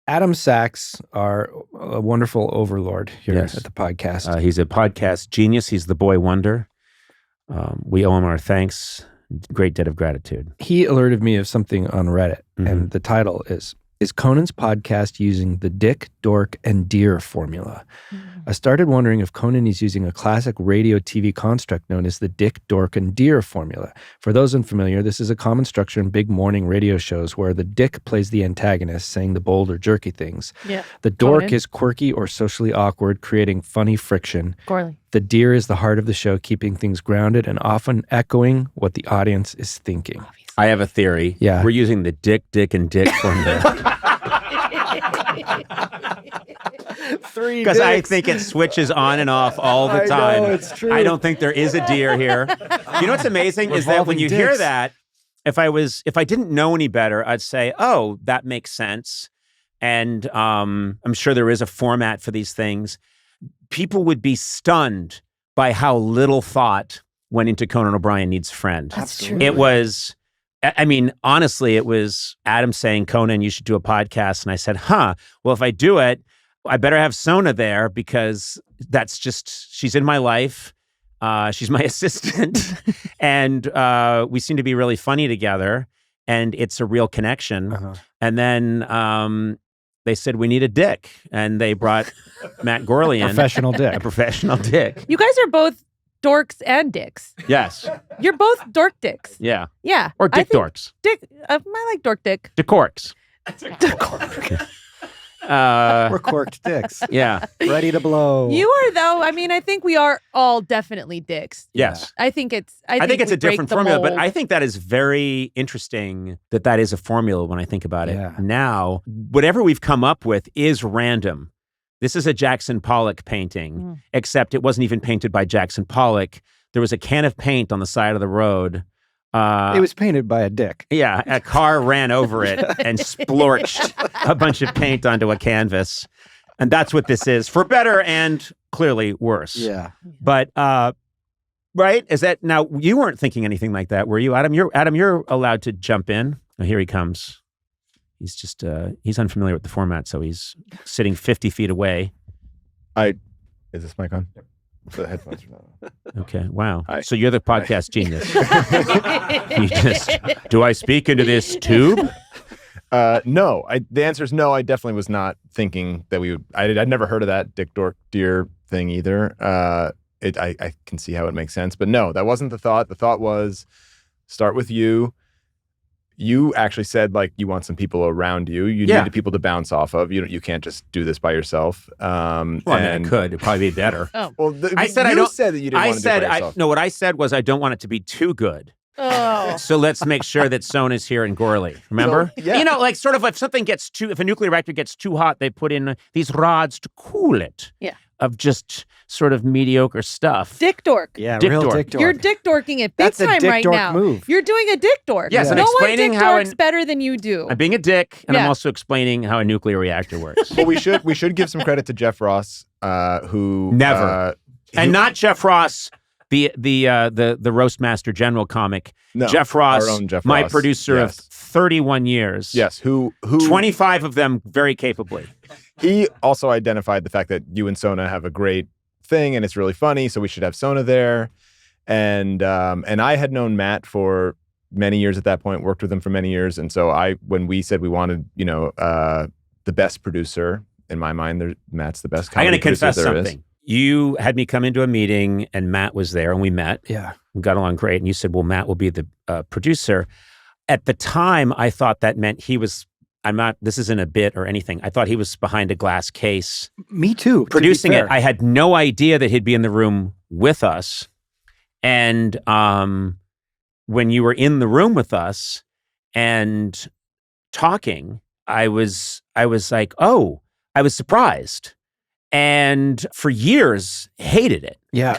Adam Sachs, our wonderful overlord here Yes. at the podcast. He's a podcast genius. He's the boy wonder. We owe him our thanks. Great debt of gratitude. He alerted me of something on Reddit, Mhm. and the title is Conan's podcast using the dick, dork, and deer formula? I started wondering if Conan is using a classic radio TV construct known as the dick, dork, and deer formula. For those unfamiliar, this is a common structure in big morning radio shows where the dick plays the antagonist, saying the bold or jerky things. Yeah. The dork Conan. is quirky or socially awkward, creating funny friction. Gourley. The deer is the heart of the show, keeping things grounded and often echoing what the audience is thinking. I have a theory. Yeah. We're using the dick, and dick formula. Three Because I dicks. think it switches on and off all the I know, time. it's true. I don't think there is a deer here. You know what's amazing is that when Revolving you hear dicks. that, if I didn't know any better, I'd say, oh, that makes sense. And I'm sure there is a format for these things. People would be stunned by how little thought went into Conan O'Brien Needs Friend. That's true. It was, I mean, honestly, it was Adam saying, Conan, you should do a podcast. And I said, well, if I do it, I better have Sona there because that's just, she's in my life. She's my assistant. And we seem to be really funny together. And it's a real connection. Uh-huh. And then they said, we need a dick. And they brought Matt Gourley in. Professional dick. A professional dick. You guys are both dorks and dicks. Yes. You're both dork dicks. Yeah. Yeah. Or I dick think dorks. Dick. I like dork dick. Dickorks. We're corked dicks. Yeah. Ready to blow. You are, though. I mean, I think we are all definitely dicks. Yes. I think it's. I think it's we a different break the formula, but mold. I think that is very interesting that is a formula when I think about it. Yeah. Now, whatever we've come up with is random. This is a Jackson Pollock painting, except it wasn't even painted by Jackson Pollock. There was a can of paint on the side of the road. It was painted by a dick. Yeah, a car ran over it and splorched a bunch of paint onto a canvas. And that's what this is, for better and clearly worse. Yeah. But right? Is that now? You weren't thinking anything like that, were you, Adam? You're allowed to jump in. Oh, here he comes. He's just he's unfamiliar with the format, so he's sitting 50 feet away. Is this mic on? The headphones are not on. Okay. Wow. Hi. So you're the podcast genius. You just, do I speak into this tube? No. The answer is no. I definitely was not thinking that we would. I'd never heard of that dick dork deer thing either. I can see how it makes sense, but no, that wasn't the thought. The thought was start with you. You actually said like you want some people around you. You needed people to bounce off of. You can't just do this by yourself. Well, I mean, I could. It'd probably be better. Oh. Well, I said you I don't. said that you didn't want to do it by yourself. No, what I said was I don't want it to be too good. Oh. So let's make sure that Sona's here in Gourley. Remember? So, yeah. You know, like sort of if something gets if a nuclear reactor gets too hot, they put in these rods to cool it. Yeah. Of just sort of mediocre stuff. Dick dork. Yeah, Dick real dork. dick dork. You're dick dorking it big That's a time dick right dork now. move. You're doing a dick dork. Yes, I'm no one explaining dick how dorks better than you do. I'm being a dick, and I'm Yeah. also explaining how a nuclear reactor works. Well, we should give some credit to Jeff Ross, who Never. And not Jeff Ross, the roast master general comic. No, Jeff Ross, our own Jeff my Ross. producer of Yes. 31 years. Yes, who 25 of them very capably. He also identified the fact that you and Sona have a great thing and it's really funny, so we should have Sona there. And I had known Matt for many years at that point, worked with him for many years, and so when we said we wanted, the best producer in my mind, Matt's the best. I'm going to comedy producer confess there is. something. You had me come into a meeting and Matt was there and we met. Yeah. We got along great. And you said, well, Matt will be the producer. At the time, I thought that meant he was, this isn't a bit or anything. I thought he was behind a glass case. Me too. Producing to be it. fair. I had no idea that he'd be in the room with us. And when you were in the room with us and talking, I was like, oh, I was surprised. And for years, hated it. Yeah.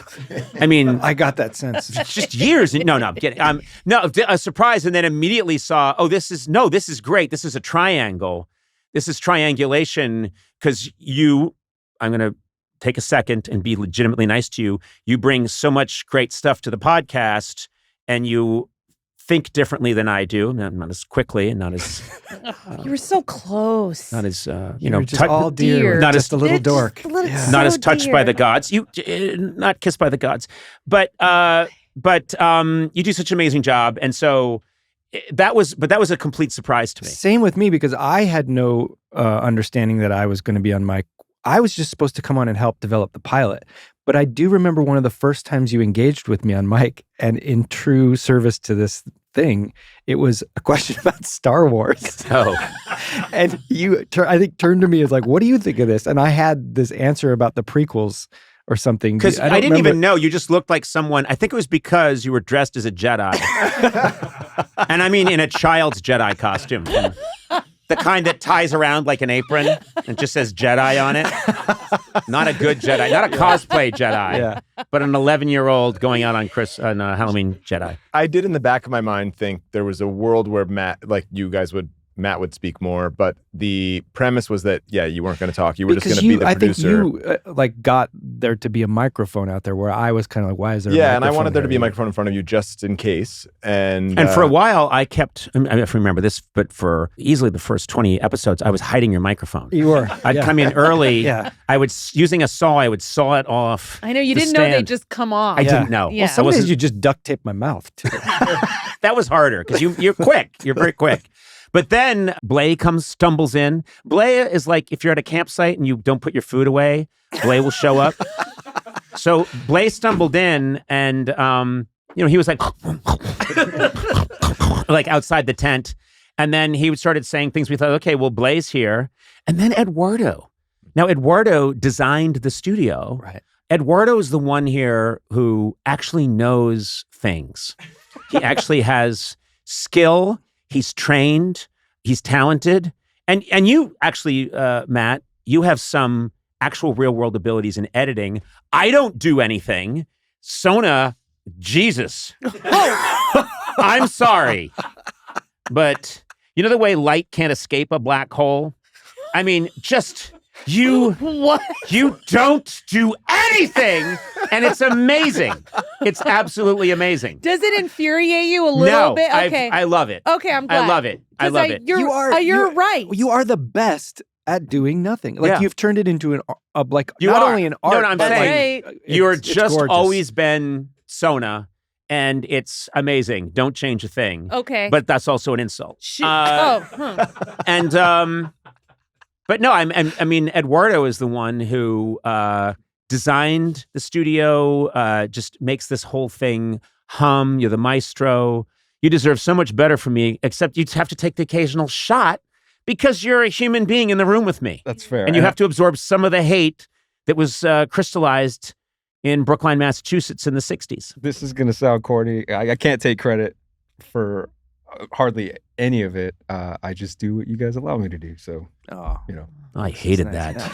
I mean, I got that sense. just years. No, I'm kidding. A surprise, and then immediately saw, oh, this is great. This is a triangle. This is triangulation because I'm going to take a second and be legitimately nice to you. You bring so much great stuff to the podcast, and you think differently than I do, not as quickly and not as You were so close. not as just all deer, not just as a little dork. not as touched by the gods. You not kissed by the gods, but you do such an amazing job, and so that was a complete surprise to me. Same with me, because I had no understanding that I was going to be on mic. I was just supposed to come on and help develop the pilot. But I do remember one of the first times you engaged with me on mic, and in true service to this thing, it was a question about Star Wars. Oh. And you, I think, turned to me as like, what do you think of this? And I had this answer about the prequels or something. Because I didn't even know. You just looked like someone. I think it was because you were dressed as a Jedi. And I mean in a child's Jedi costume. The kind that ties around like an apron and just says Jedi on it. Not a good Jedi. Not a cosplay Jedi. But an 11-year-old going out on Halloween Jedi. I did in the back of my mind think there was a world where Matt would speak more, but the premise was that, you weren't going to talk. You were just going to be the producer. I think you got there to be a microphone out there, where I was kind of like, why is there a microphone? Yeah, and I wanted there to be a microphone in front of you just in case. And for a while, I kept, I don't know if you remember this, but for easily the first 20 episodes, I was hiding your microphone. You were. I'd come in early. Yeah. I would, using a saw, I would saw it off. I know, you didn't know they'd just come off. I didn't know. Yeah. Well, some days you just duct tape my mouth, too. That was harder, because you're quick. You're very quick. But then Blay stumbles in. Blay is like, if you're at a campsite and you don't put your food away, Blay will show up. So Blay stumbled in, and he was like, like outside the tent, and then he started saying things. We thought, okay, well, Blay's here, and then Eduardo. Now Eduardo designed the studio. Right. Eduardo is the one here who actually knows things. He actually has skill. He's trained. He's talented. And you actually, Matt, you have some actual real world abilities in editing. I don't do anything. Sona, Jesus. I'm sorry. But you know the way light can't escape a black hole? I mean, just you. What? You don't do anything. And it's amazing. It's absolutely amazing. Does it infuriate you a little bit? Okay. I love it. Okay, I'm glad. I love it. I love it. You're right. You are the best at doing nothing. Like, you've turned it into only an art. No, I'm saying you're just gorgeous. Always been Sona, and it's amazing. Don't change a thing. Okay. But that's also an insult. And but no, I mean, Eduardo is the one who designed the studio, just makes this whole thing hum. You're the maestro. You deserve so much better from me, except you have to take the occasional shot because you're a human being in the room with me. That's fair. And you have to absorb some of the hate that was crystallized in Brookline, Massachusetts in the 60s. This is going to sound corny. I can't take credit for hardly any of it. I just do what you guys allow me to do. So, I hated that. Yeah.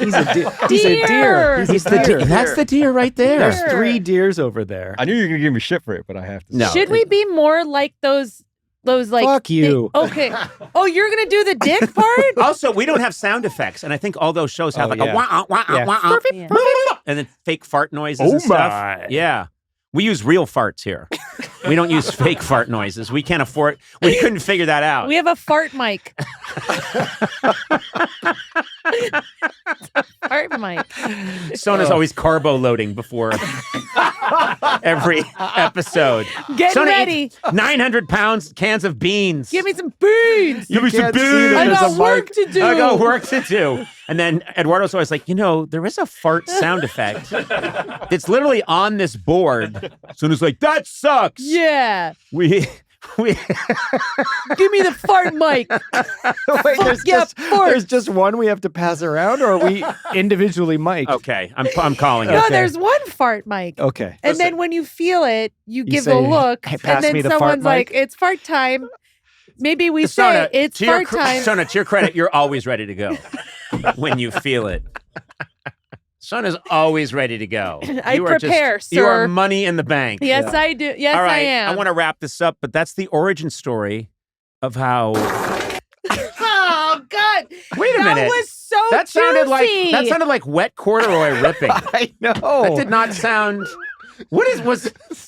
He's a deer. He's the deer. That's the deer right there. There's 3 deers over there. I knew you were going to give me shit for it, but I have to. No. Should we be more like those like? Fuck you. Okay. Oh, you're gonna do the dick part? Also, we don't have sound effects, and I think all those shows have a wah wah wah and then fake fart noises and stuff. My. Yeah. We use real farts here. We don't use fake fart noises. We can't afford. We couldn't figure that out. We have a fart mic. Fart mic. Sona's always carbo loading before every episode. Get Sona ready. 900 pounds cans of beans. Give me some beans. Give me some beans. I got work to do. I got work to do. And then Eduardo's always like, there is a fart sound effect. It's literally on this board. Sona's like, that sucks. Yeah. We Give me the fart mic. Wait, there's just one we have to pass around, or are we individually mic'd? Okay, I'm calling it. No, Okay. there's one fart mic. Okay. And then when you feel it, you give say, the look, "Hey, and pass then me the fart someone's like, mic." "It's fart time." Maybe we Sona, say it's to your fart time. Sona, to your credit, you're always ready to go when you feel it. Sona's always ready to go. I prepare, sir. You are money in the bank. Yes, I do. Yes, All right, I am. I want to wrap this up, but that's the origin story of how. Oh God! Wait a minute. That was so That sounded juicy. like wet corduroy ripping. I know. That did not sound.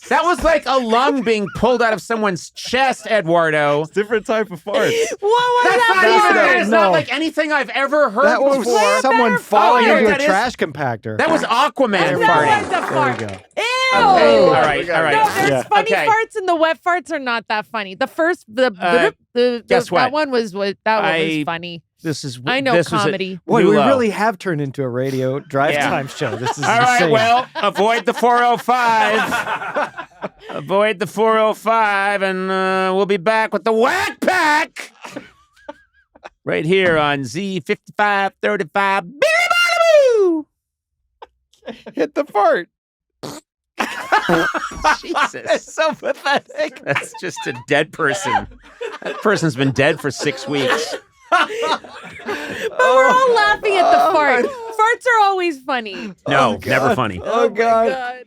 That was like a lung being pulled out of someone's chest, Eduardo. It's different type of farts. What was That is No. not like anything I've ever heard That was before. someone falling Oh, into a that is- trash compactor. That was Aquaman That farting. was a fart. There we go. Ew. Okay, all right. No, there's Yeah. funny Okay. farts and the wet farts are not that funny. The first, guess what? that one was funny. I know this was comedy. Boy, New we low. really have turned into a radio drive Yeah. time show. This is All right, insane. well, avoid the 405. Avoid the 405, and we'll be back with the Whack Pack right here on Z5535. Hit the fart. Jesus. It's so pathetic. That's just a dead person. That person's been dead for 6 weeks. But we're all laughing at the fart. Farts are always funny. No, never funny. Oh, God. God.